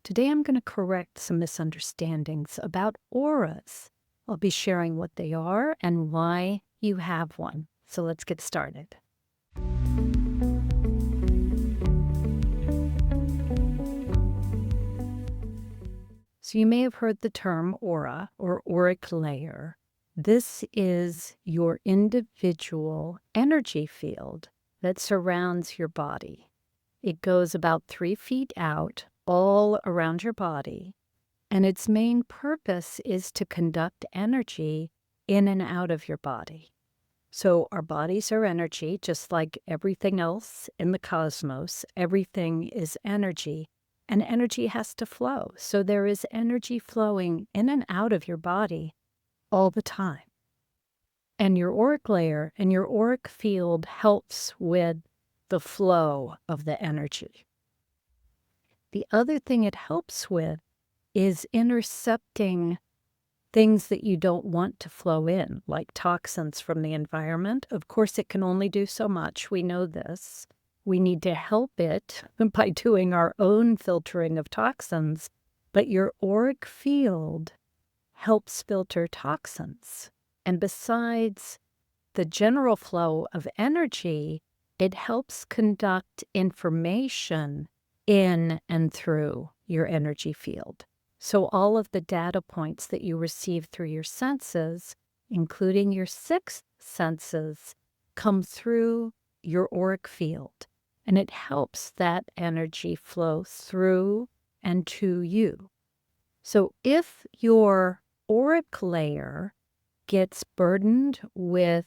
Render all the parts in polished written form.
Today I'm going to correct some misunderstandings about auras. I'll be sharing what they are and why you have one. So let's get started. So you may have heard the term aura or auric layer. This is your individual energy field that surrounds your body. It goes about 3 feet out, all around your body, and its main purpose is to conduct energy in and out of your body. So our bodies are energy, just like everything else in the cosmos. Everything is energy, and energy has to flow. So there is energy flowing in and out of your body all the time. And your auric layer and your auric field helps with the flow of the energy. The other thing it helps with is intercepting things that you don't want to flow in, like toxins from the environment. Of course, it can only do so much. We know this. We need to help it by doing our own filtering of toxins. But your auric field helps filter toxins. And besides the general flow of energy, it helps conduct information in and through your energy field. So all of the data points that you receive through your senses, including your 6 senses, come through your auric field. And it helps that energy flow through and to you. So if your auric layer gets burdened with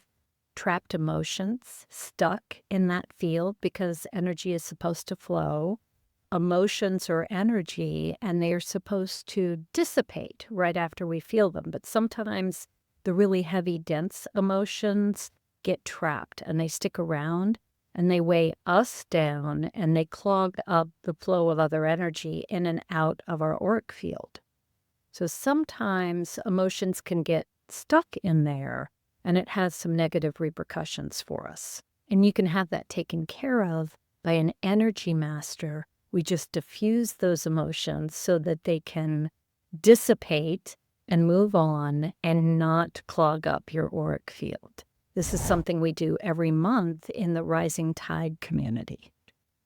trapped emotions, stuck in that field because energy is supposed to flow, emotions are energy and they are supposed to dissipate right after we feel them. But sometimes the really heavy, dense emotions get trapped and they stick around and they weigh us down and they clog up the flow of other energy in and out of our auric field. So sometimes emotions can get stuck in there and it has some negative repercussions for us. And you can have that taken care of by an energy master. We just diffuse those emotions so that they can dissipate and move on and not clog up your auric field. This is something we do every month in the Rising Tide community.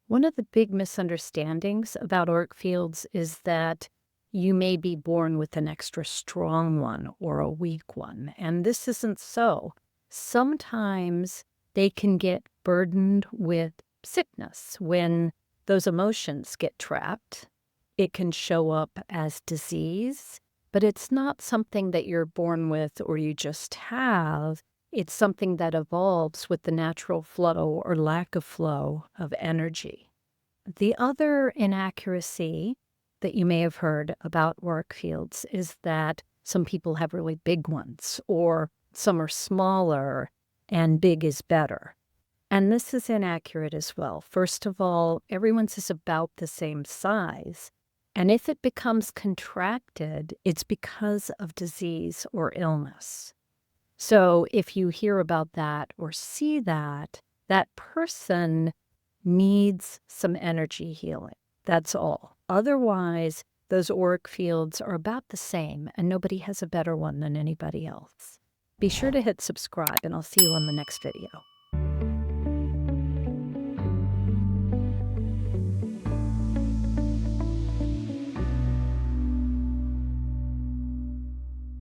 One of the big misunderstandings about auric fields is that you may be born with an extra strong one or a weak one, and this isn't so. Sometimes they can get burdened with sickness. When those emotions get trapped, it can show up as disease, but it's not something that you're born with or you just have. It's something that evolves with the natural flow or lack of flow of energy. The other inaccuracy that you may have heard about auric fields is that some people have really big ones or some are smaller and big is better. And this is inaccurate as well. First of all, everyone's is about the same size. And if it becomes contracted, it's because of disease or illness. So if you hear about that or see that, that person needs some energy healing. That's all. Otherwise, those auric fields are about the same, and nobody has a better one than anybody else. Be sure to hit subscribe, and I'll see you on the next video.